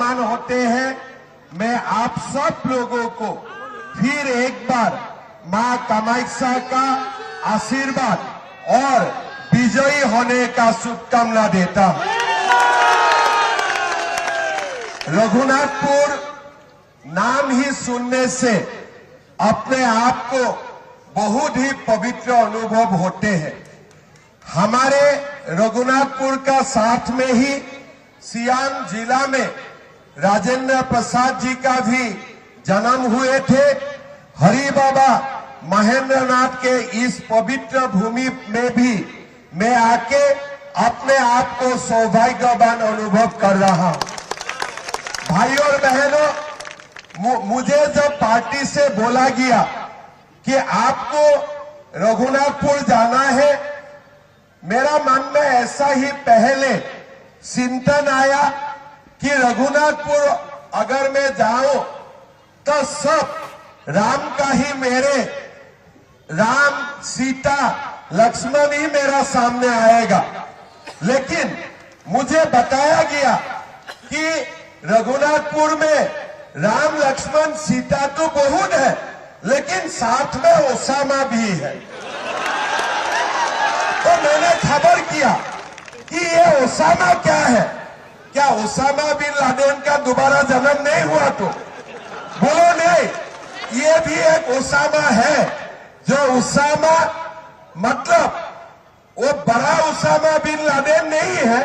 मेहमान होते हैं। मैं आप सब लोगों को फिर एक बार मां कामाख्या का आशीर्वाद और विजयी होने का शुभकामना देता हूं। रघुनाथपुर नाम ही सुनने से अपने आप को बहुत ही पवित्र अनुभव होते हैं। हमारे रघुनाथपुर का साथ में ही सियाम जिला में राजेंद्र प्रसाद जी का भी जन्म हुए थे। हरि बाबा महेंद्र नाथ के इस पवित्र भूमि में भी मैं आके अपने आप को सौभाग्यवान अनुभव कर रहा हूं। भाई और बहनों, मुझे जब पार्टी से बोला गया कि आपको रघुनाथपुर जाना है, मेरा मन में ऐसा ही पहले चिंतन आया कि रघुनाथपुर अगर मैं जाऊं तो सब राम का ही मेरे राम सीता लक्ष्मण ही मेरा सामने आएगा। लेकिन मुझे बताया गया कि रघुनाथपुर में राम लक्ष्मण सीता तो बहुत है, लेकिन साथ में ओसामा भी है। तो मैंने खबर किया कि ये ओसामा क्या है, क्या ओसामा बिन लादेन का दोबारा जन्म नहीं हुआ? तो बोलो नहीं, ये भी एक ओसामा है। जो ओसामा मतलब वो बड़ा ओसामा बिन लादेन नहीं है,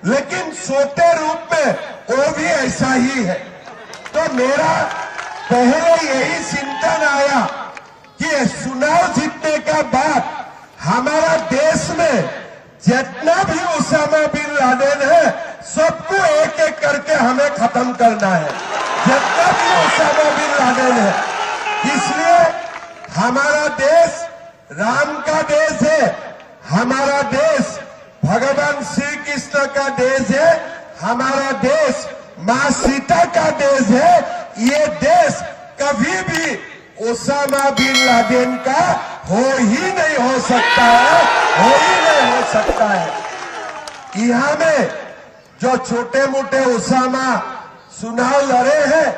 लेकिन छोटे रूप में वो भी ऐसा ही है। तो मेरा पहले यही चिंतन आया कि चुनाव जीतने का बाद हमारा देश में जितना भी ओसामा बिन लादेन है सबको एक एक करके हमें खत्म करना है। जितना भी ओसामा बिन लादेन है, इसलिए हमारा देश राम का देश है, हमारा देश भगवान श्री कृष्ण का देश है, हमारा देश मां सीता का देश है। ये देश कभी भी ओसामा बिन लादेन का हो ही नहीं हो सकता है, हो ही नहीं हो सकता है। यहाँ में जो छोटे मोटे ओसामा चुनाव लड़े हैं,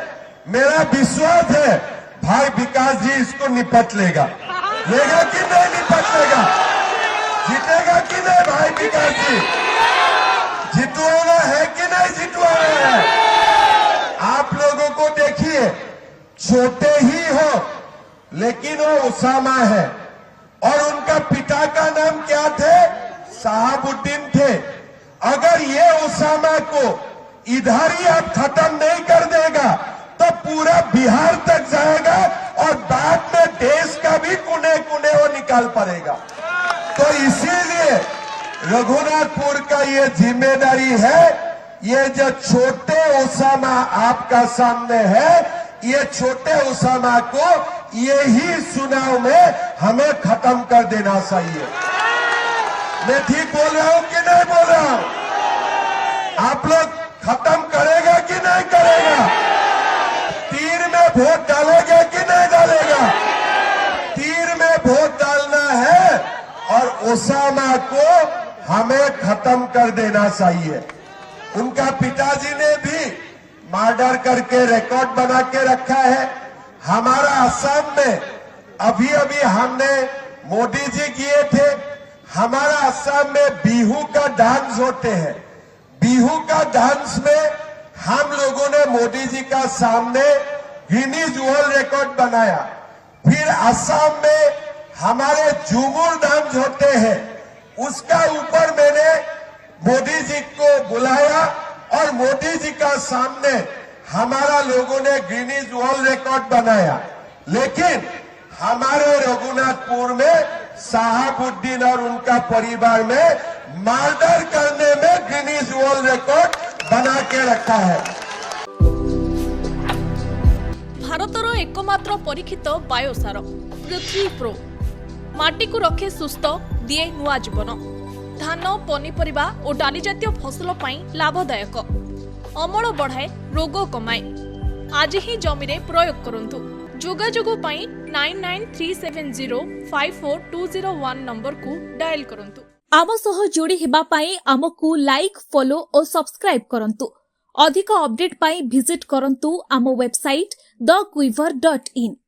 मेरा विश्वास है भाई विकास जी इसको निपट लेगा। लेगा कि नहीं निपट लेगा? जीतेगा कि नहीं भाई विकास जी? जितवाना है कि नहीं जितवाना है? आप लोगों को देखिए, छोटे ही हो लेकिन वो ओसामा है। और उनका पिता का नाम क्या थे? साहबुद्दीन थे। अगर ये ओसामा को इधर ही आप खत्म नहीं कर देगा तो पूरा बिहार तक जाएगा और बाद में देश का भी कोने कोने वो निकाल पड़ेगा। तो इसीलिए रघुनाथपुर का ये जिम्मेदारी है, ये जो छोटे ओसामा आपका सामने है, ये छोटे ओसामा को यही चुनाव में हमें खत्म कर देना चाहिए। मैं ठीक बोल रहा हूं कि नहीं बोल रहा हूं? आप लोग खत्म करेगा कि नहीं करेगा? तीर में वोट डालेगा कि नहीं डालेगा? तीर में वोट डालना है और ओसामा को हमें खत्म कर देना चाहिए। उनका पिताजी ने भी मर्डर करके रिकॉर्ड बना के रखा है। हमारा असम में अभी अभी हमने मोदी जी किए थे। हमारा असम में बिहू का डांस होते हैं। बिहू का डांस में हम लोगों ने मोदी जी का सामने गिनीज वर्ल्ड रिकॉर्ड बनाया। फिर असम में हमारे झूमर डांस होते हैं, उसका ऊपर मैंने मोदी जी को बुलाया और मोदी जी का सामने हमारा लोगों ने गिनीज वर्ल्ड रिकॉर्ड बनाया। लेकिन हमारे रघुनाथपुर में साहबुद्दीन और उनका परिवार में मर्डर करने में गिनीज वर्ल्ड रिकॉर्ड बना के रखा है। भारतर एकमात्र परीक्षित बायोसार पृथ्वी प्रो माटी को रखे सुस्थ दिए नुआ जीवन। धान पनीपरिबा और डाली जातीय फसल लाभदायक, अमल बढ़ाए, रोग कमाए। आज ही जमीरे प्रयोग करंतु। जोगाजोग 9937054201 नंबर को डायल करंतु। आम सह जोड़ी हेबा पाई आमको लाइक, फॉलो और सब्सक्राइब करंतु। अधिक अपडेट पाई विजिट करंतु आम वेबसाइट thequiver.in।